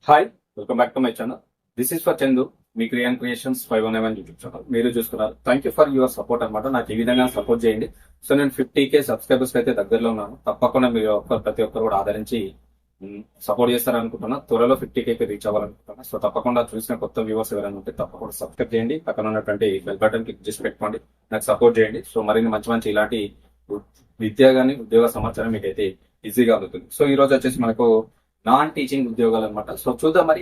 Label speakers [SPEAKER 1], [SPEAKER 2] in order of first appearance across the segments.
[SPEAKER 1] Hi, welcome back to my channel. This is for Chandu, me creations 519 YouTube channel. మీరు చూసుకున్నారు. Thank you for your support అనమాట. నాకు ఈ విధంగా సపోర్ట్ చేయండి. సో నేను 50K సబ్స్క్రైబర్స్ అయితే దగ్గరలో ఉన్నాను. తప్పకుండా మీరు ప్రతి ఒక్కరు కూడా ఆదరించి సపోర్ట్ చేస్తారనుకుంటున్నా. త్వరలో 50K రీచ్ అవ్వాలనుకుంటున్నా. సో తప్పకుండా చూసిన కొత్త వ్యూవర్స్ ఎవరైనా ఉంటే తప్పకుండా సబ్స్క్రైబ్ చేయండి. పక్కన ఉన్నటువంటి బెల్ బటన్ క్లిక్ చేసి పెట్టుకోండి. నాకు సపోర్ట్ చేయండి. సో మరిన్ని మంచి మంచి ఇలాంటి విద్య కానీ ఉద్యోగ సమాచారం మీకైతే ఈజీగా అందుతుంది. సో ఈ రోజు వచ్చేసి మనకు నాన్ టీచింగ్ ఉద్యోగాలు అనమాట. సో చూద్దాం మరి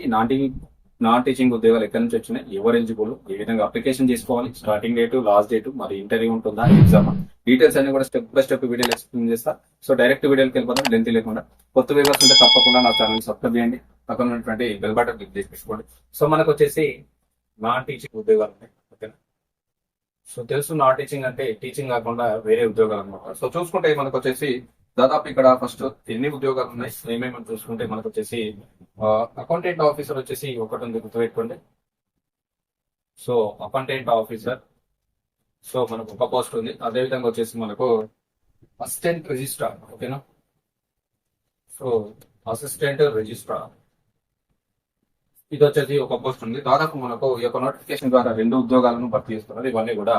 [SPEAKER 1] నాన్ టీచింగ్ ఉద్యోగాలు ఎక్కడి నుంచి వచ్చినాయి, ఎవరు ఎలిజిబుల్, ఏ విధంగా అప్లికేషన్ చేసుకోవాలి, స్టార్టింగ్ డేట్, లాస్ట్ డేట్, మరి ఇంటర్వ్యూ ఉంటుందా, ఎగ్జామ్, డీటెయిల్స్ అన్ని కూడా స్టెప్ బై స్టెప్ వీడియోలు ఎక్స్ప్లెయిన్ చేస్తా. సో డైరెక్ట్ వీడియోకి వెళ్ళిపోతాం, లెంత్ లేకుండా. కొత్త వ్యూవర్స్ ఉంటే తప్పకుండా నా ఛానల్ సబ్స్క్రైబ్ చేయండి. పక్కన ఉన్నటువంటి బెల్ బటన్ క్లిక్ చేసి పెట్టుకోండి. సో మనకు వచ్చేసి నాన్ టీచింగ్ ఉద్యోగాలు ఉన్నాయి. ఓకేనా? సో తెలుసు, నాన్ టీచింగ్ అంటే టీచింగ్ కాకుండా వేరే ఉద్యోగాలు అనమాట. సో చూసుకుంటే మనకు వచ్చేసి దాదాపు ఇక్కడ ఫస్ట్ ఎన్ని ఉద్యోగాలు ఉన్నాయి ఏమేమి చూసుకుంటే మనకు వచ్చేసి అకౌంటెంట్ ఆఫీసర్ వచ్చేసి ఒకటి ఉంది, గుర్తుపెట్టుకోండి. సో అకౌంటెంట్ ఆఫీసర్, సో మనకు ఒక పోస్ట్ ఉంది. అదేవిధంగా వచ్చేసి మనకు అసిస్టెంట్ రిజిస్ట్రార్. ఓకేనా? సో అసిస్టెంట్ రిజిస్ట్రార్ ఇది వచ్చేసి ఒక పోస్ట్ ఉంది. దాదాపు మనకు ఈ యొక్క నోటిఫికేషన్ ద్వారా 2 ఉద్యోగాలను భర్తీ చేస్తున్నారు. ఇవన్నీ కూడా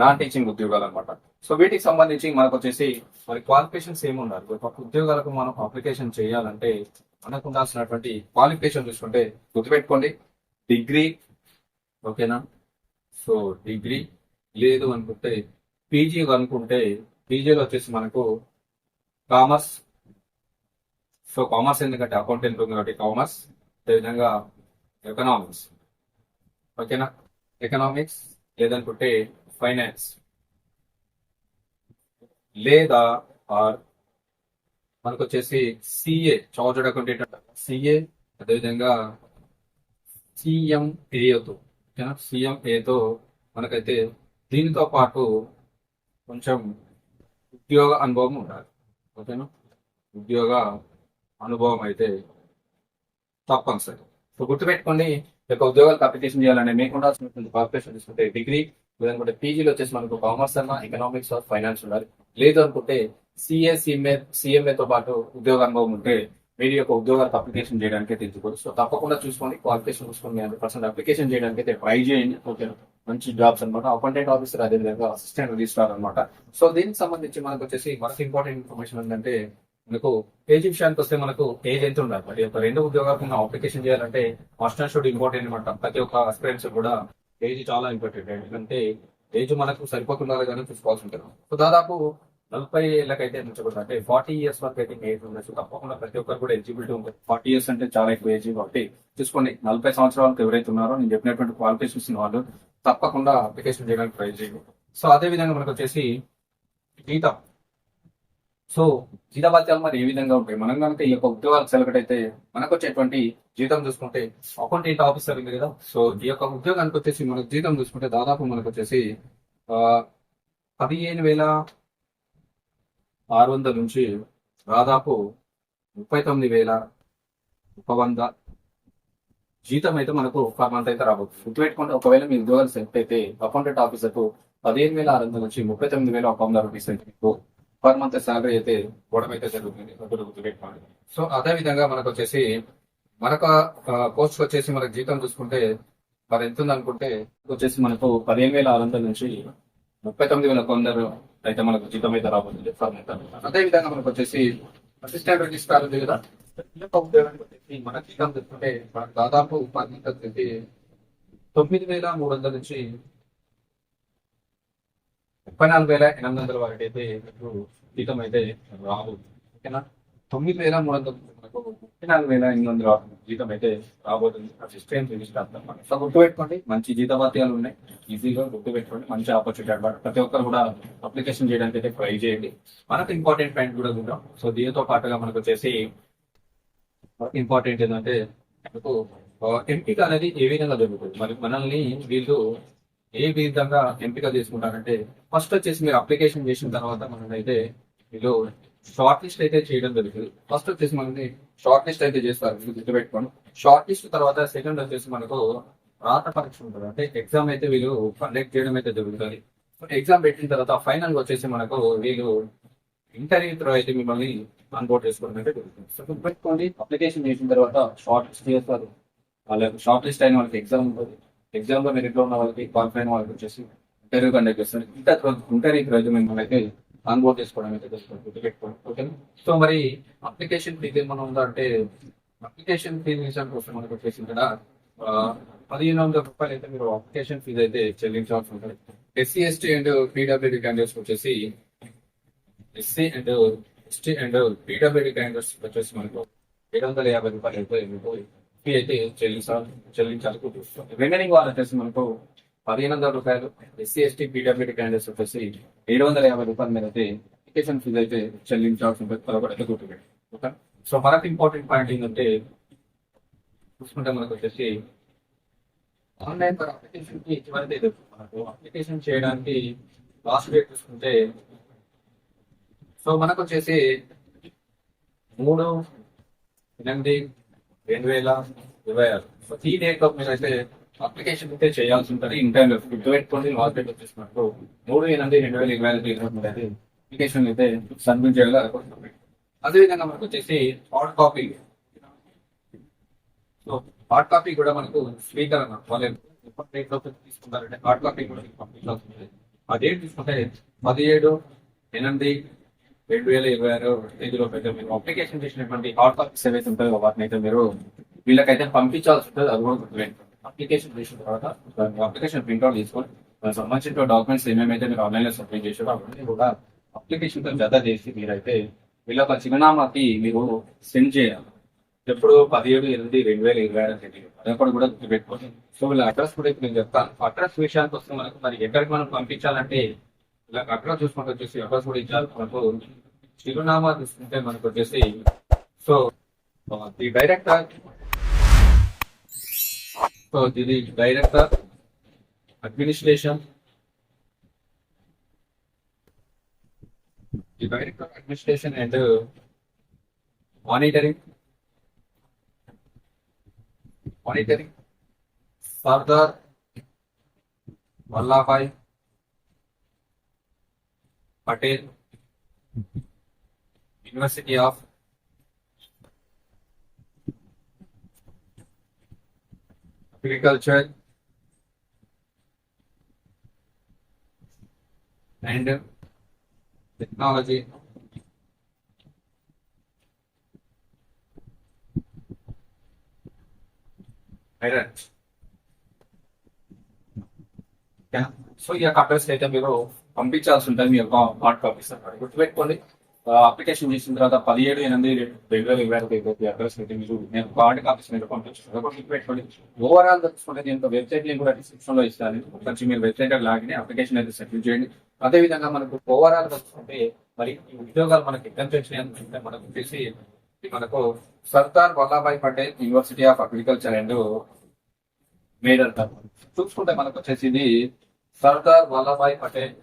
[SPEAKER 1] నాన్ టీచింగ్ ఉద్యోగాలు అనమాట. సో వీటికి సంబంధించి మనకు వచ్చేసి మరి క్వాలిఫికేషన్స్ ఏమి ఉండాలి, ఒక ఉద్యోగాలకు మనం అప్లికేషన్ చేయాలంటే మనకు ఉండాల్సినటువంటి క్వాలిఫికేషన్ చూసుకుంటే గుర్తుపెట్టుకోండి, డిగ్రీ. ఓకేనా? సో డిగ్రీ లేదు అనుకుంటే పీజీ అనుకుంటే పీజీలో వచ్చేసి మనకు కామర్స్. సో కామర్స్ ఎందుకంటే అకౌంటెంట్ ఉంది కాబట్టి కామర్స్. అదేవిధంగా ఎకనామిక్స్. ఓకేనా? ఎకనామిక్స్ లేదనుకుంటే ఫైనాన్స్, లేదా ఆర్ మనకు వచ్చేసి సిఏ, చార్టర్డ్ అకౌంటెంట్ సిఏ. అదేవిధంగా సిఎంఏతో. ఓకేనా? సిఎంఏతో మనకైతే దీనితో పాటు కొంచెం ఉద్యోగ అనుభవం ఉండాలి. ఓకేనా? ఉద్యోగ అనుభవం అయితే తప్పనిసరి. సో గుర్తుపెట్టుకోండి, యొక్క ఉద్యోగాలకు అప్లికేషన్ చేయాలంటే మీకు ఉండాల్సినటువంటి క్వాలిఫికేషన్ తీసుకుంటే డిగ్రీ, లేదనుకుంటే పీజీలో వచ్చేసి మనకు కామర్స్ అన్న, ఎకనామిక్స్ ఆర్ ఫైనాన్స్ ఉండాలి. లేదు అనుకుంటే సిఏ, సిఎంఏతో పాటు ఉద్యోగ అనుభవం ఉంటే మీరు యొక్క ఉద్యోగాలకు అప్లికేషన్ చేయడానికి తెలుసుకోవచ్చు. సో తప్పకుండా చూసుకోండి, క్వాలిఫికేషన్ చూసుకొని 100% అప్లికేషన్ చేయడానికి అయితే ట్రై చేయండి. ఓకే, మంచి జాబ్స్ అనమాట. అకౌంటెంట్ ఆఫీసర్, అదేవిధంగా అసిస్టెంట్ రిజిస్ట్రార్ అనమాట. సో దీనికి సంబంధించి మనకు వచ్చేసి మరొక ఇంపార్టెంట్ ఇన్ఫర్మేషన్ ఏంటంటే మనకు ఏజ్ విషయానికి వస్తే మనకు ఏజ్ ఎంత ఉండాలి, మరి ఒక 2 ఉద్యోగాలకు మనం అప్లికేషన్ చేయాలంటే మస్ట్ అండ్ షుడ్ ఇంపార్టెంట్ అనమాట. ప్రతి ఒక్క అస్పిరెంట్స్ కూడా ఏజ్ చాలా ఇంపార్టెంట్. ఎందుకంటే ఏజ్ మనకు సరిపోతుందా కానీ చూసుకోవాల్సి ఉంటుంది. సో దాదాపు 40 ఏళ్ళకైతే ఉంచకూడదు, అంటే 40 ఇయర్స్ వరకు అయితే ఏజ్ ఉండొచ్చు. తప్పకుండా ప్రతి ఒక్కరు కూడా ఎలిజిబిలిటీ ఉంటుంది. 40 ఇయర్స్ అంటే చాలా ఎక్కువ ఏజ్ కాబట్టి చూసుకోండి. 40 సంవత్సరాలకు ఎవరైతే ఉన్నారో నేను చెప్పినటువంటి క్వాలిఫికేషన్స్ ఉన్న వాళ్ళు తప్పకుండా అప్లికేషన్ చేయడానికి ట్రై చేయండి. సో అదే విధంగా మనకు వచ్చేసి జీతం. సో జీతభత్యాలు మరి ఏ విధంగా ఉంటాయి, మనం కనుక ఈ యొక్క ఉద్యోగాలు సెలెక్ట్ అయితే మనకు వచ్చేటువంటి జీతం చూసుకుంటే అకౌంటెంట్ ఆఫీసర్ ఉంది కదా. సో ఈ యొక్క ఉద్యోగానికి వచ్చేసి మనకు జీతం చూసుకుంటే దాదాపు మనకు వచ్చేసి 15,600 నుంచి దాదాపు 39,100 జీతం అయితే మనకు పర్ మంత్ అయితే రాబోతుంది. గుర్తుపెట్టుకుంటే ఒకవేళ మీ ఉద్యోగాలు సెలెక్ట్ అయితే అకౌంటెంట్ ఆఫీసర్ కు 15,600 నుంచి 39,100 రూపీస్ అయితే మీకు పర్ మంత్ సాలరీ అయితే ఇవ్వడం అయితే జరుగుతుంది. గుర్తుపెట్టుకోండి. సో అదే విధంగా మనకు వచ్చేసి మనకు పోస్ట్ వచ్చేసి మనకు జీతం చూసుకుంటే మరి ఎంత ఉంది అనుకుంటే వచ్చేసి మనకు 15,600 నుంచి 39,100 అయితే మనకు జీతం అయితే రాబోతుంది పర్ మంత్. అదే విధంగా మనకు వచ్చేసి అసిస్టెంట్ రిజిస్ట్రార్ ఉంది కదా. ఉద్యోగానికి వచ్చేసి మన జీతం చూసుకుంటే మనకు దాదాపు పర్ మంత్ వచ్చేసి 9,300 నుంచి 34,800 వరకు అయితే మీకు జీతం అయితే రాదు. ఓకేనా? 9,300 మనకు 34,800 జీతం అయితే రాబోతుంది అసిస్టెంట్ రిజిస్ట్రార్ అనమాట. సో గుర్తుపెట్టుకోండి, మంచి జీతభత్యాలు ఉన్నాయి. ఈజీగా గుర్తుపెట్టుకోండి, మంచి ఆపర్చునిటీ అనమాట. ప్రతి ఒక్కరు కూడా అప్లికేషన్ చేయడానికి అయితే ట్రై చేయండి. మనకు ఇంపార్టెంట్ పాయింట్ కూడా చూద్దాం. సో దీనితో పాటుగా మనకు వచ్చేసి ఇంపార్టెంట్ ఏంటంటే మనకు ఎంపిక అనేది ఏ విధంగా జరుగుతుంది, మరి మనల్ని వీళ్ళు ఏ విధంగా ఎంపిక చేసుకుంటారంటే ఫస్ట్ వచ్చేసి మీరు అప్లికేషన్ చేసిన తర్వాత మనమైతే వీళ్ళు షార్ట్ లిస్ట్ అయితే చేయడం జరుగుతుంది. ఫస్ట్ వచ్చేసి మనకి షార్ట్ లిస్ట్ అయితే చేస్తారు, గుర్తుపెట్టుకోండి. షార్ట్ లిస్ట్ తర్వాత సెకండ్ వచ్చేసి మనకు రాత పరీక్ష ఉంటుంది, అంటే ఎగ్జామ్ అయితే వీళ్ళు కండక్ట్ చేయడం అయితే జరుగుతుంది. ఎగ్జామ్ పెట్టిన తర్వాత ఫైనల్ వచ్చేసి మనకు వీళ్ళు ఇంటర్వ్యూ త్రూ అయితే మిమ్మల్ని ఆన్బోర్డ్ చేసుకోవడం అయితే జరుగుతుంది. సో గుర్తుపెట్టుకోండి, అప్లికేషన్ చేసిన తర్వాత షార్ట్ లిస్ట్ చేస్తారు. వాళ్ళకి షార్ట్ లిస్ట్ అయిన వాళ్ళకి ఎగ్జామ్ ఉంటుంది. ఎగ్జామ్ లో మెరిట్ లో ఉన్న వాళ్ళకి, క్వాలిఫై అయిన వాళ్ళకి వచ్చేసి ఇంటర్వ్యూ కండక్ట్ చేస్తారు. ఇంటర్వ్యూకి రోజు మేము అయితే ఆన్బోర్డ్ చేసుకోవడం అయితే జరుగుతుంది. గుర్తుపెట్టుకోండి. ఓకే. సో మరి అప్లికేషన్ ఫీజు ఏమైనా ఉందా అంటే, అప్లికేషన్ ఫీజు విషయానికి వస్తే మనకు వచ్చేసి ఇక్కడ 1500 రూపాయలు అయితే మీరు అప్లికేషన్ ఫీజు అయితే చెల్లించాల్సి ఉంటుంది. SC ST and PWD candidates వచ్చేసి SC and ST and PWD candidates వచ్చేసి మనకు 750 రూపాయలు అయితే మీకు ఫీ అయితే చెల్లించాలి చూస్తుంది. రిమైనింగ్ వాళ్ళు వచ్చేసి మనకు 1500 రూపాయలు. ఎస్సీ ఎస్టీ పీడబ్ల్యూడీ క్యాండిడేట్స్ వచ్చేసి 750 రూపాయల మీద అయితే అప్లికేషన్ ఫీజు అయితే చెల్లించాల్సి ఉంటుంది. అదొకటి అయితే గుర్తుపెట్టి. ఓకే. సో మనకు ఇంపార్టెంట్ పాయింట్ ఏంటంటే చూసుకుంటే మనకు వచ్చేసి ఆన్లైన్ ఫర్ అప్లికేషన్ కి ఇటువంటి మనకు అప్లికేషన్ చేయడానికి లాస్ట్ డేట్ చూసుకుంటే సో మనకు వచ్చేసి 3/8/2026. సో ఈ డేట్ లో మీరు అయితే అప్లికేషన్ అయితే చేయాల్సి ఉంటుంది. ఇన్ టైం గుర్తుపెట్టుకోండి, లాస్ట్ డేట్ వచ్చేసి మనకు 3/8/2026 అయితే అప్లికేషన్ అయితే సబ్మిట్ చేయాలి. అదేవిధంగా మనకు వచ్చేసి hard copy. So hard copy కూడా మనకు స్వీకరణ వాళ్ళు ఎప్పటి డేట్ లో తీసుకుంటారంటే హార్డ్ కాపీ కూడా పంపించాల్సింది. ఆ డేట్ తీసుకుంటే 17/8/2026 తేదీలో అయితే మీరు అప్లికేషన్ చేసినటువంటి హార్డ్ కాపీస్ ఏవైతే ఉంటాయో వాటిని అయితే మీరు వీళ్ళకైతే పంపించాల్సి ఉంటుంది. అది కూడా గుర్తుపెట్టుకోండి. అప్లికేషన్ చేసిన తర్వాత అప్లికేషన్ ప్రింట్అవుట్ తీసుకొని దానికి సంబంధించిన డాక్యుమెంట్స్ ఏమేమైతే మీరు ఆన్లైన్ లో సబ్మిట్ చేసారో అవన్నీ కూడా అప్లికేషన్ తో జత చేసి మీరైతే వీళ్ళ ఒక చిరునామాకి మీరు సెండ్ చేయాలి. ఎప్పుడు 17/8/2026 అదొకటి కూడా గుర్తుపెట్టుకోండి. సో వీళ్ళ అడ్రస్ కూడా ఇప్పుడు నేను చెప్తాను. అడ్రస్ విషయానికి వస్తే మనకు మరి ఎక్కడికి మనం పంపించాలంటే ఇలా అడ్రస్ చూసుకుంటే వచ్చేసి అడ్రస్ కూడా ఇచ్చారు. మనకు చిరునామా తీసుకుంటే మనకు వచ్చేసి so the director administration and monitoring Sardar Vallabhbhai Patel university of agriculture and technology so ఈ యొక్క అడ్రస్ అయితే మీరు పంపించాల్సి ఉంటుంది. మీ యొక్క హార్డ్ కాపీస్ అన్నమాట. గుర్తుపెట్టుకోండి, అప్లికేషన్ చేసిన తర్వాత 17/8/2026 అడ్రస్ అయితే మీరు నేను హార్డ్ కాపీస్ మీరు పంపించాను. గుర్తుపెట్టుకోండి. ఓవరాల్ చూసుకుంటే దీంట్లో వెబ్సైట్ లింక్ కూడా డిస్క్రిప్షన్ లో ఇస్తాను. కొంచెం మీరు వెబ్సైట్ లాగిన అప్లికేషన్ అయితే సెటిల్ చేయండి. అదేవిధంగా మనకు ఓవరాల్ చూసుకుంటే మరి ఈ ఉద్యోగాలు మనకి ఎక్కడ వచ్చినాయి అనుకుంటే మనకు వచ్చేసి మనకు Sardar Vallabhbhai Patel university of agriculture and మేడర్ చూసుకుంటే మనకు వచ్చేసి ఇది Sardar Vallabhbhai Patel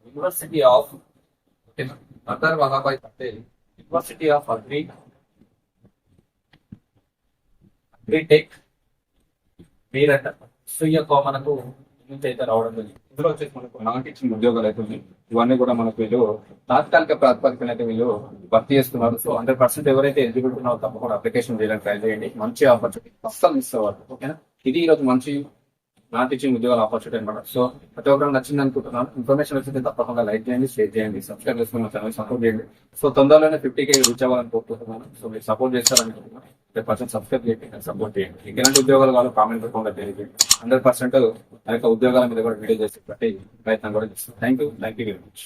[SPEAKER 1] university of agritech Meerut. So ఈ యొక్క మనకు నుంచి అయితే రావడం జరిగింది. ఇందులో వచ్చేసి మనకు నాన్ టీచింగ్ ఉద్యోగాలు అయితే ఉన్నాయి. ఇవన్నీ కూడా మనకు వీళ్ళు తాత్కాలిక ప్రాతిపదికన అయితే వీళ్ళు భర్తీ చేస్తున్నారు. సో 100% ఎవరైతే ఎలిజిబిలిటీ ఉన్నారో తప్పకుండా అప్లికేషన్ చేయడానికి ట్రై చేయండి. మంచి ఆపర్చునిటీ, అస్సలు మిస్ అవ్వదు. ఓకేనా, ఇది ఈ రోజు మంచి నాన్ టీచింగ్ ఉద్యోగాల ఆపర్చునిటీ అనమాట. సో ప్రతి ఒక్కరు నచ్చింది అనుకుంటున్నాను. ఇన్ఫర్మేషన్ వచ్చింది తప్పకుండా లైక్ చేయండి, షేర్ చేయండి, సబ్స్క్రైబ్ చేసుకుని ఛానల్ సపోర్ట్ చేయండి. సో తొందరలోనే 50K రీచ్ అవ్వాలని కోరుకుంటున్నాను. సో మీరు సపోర్ట్ చేస్తారనుకుంటున్నాను. 100% సబ్స్క్రైబ్ చేయండి, సపోర్ట్ చేయండి. ఎలాంటి ఉద్యోగాలు కావాలో కామెంట్ రూపంలో తెలియజేయండి. 100% ఆ యొక్క ఉద్యోగాల మీద కూడా వీడియో చేసి ప్రయత్నం కూడా చేస్తాను. Thank you very much.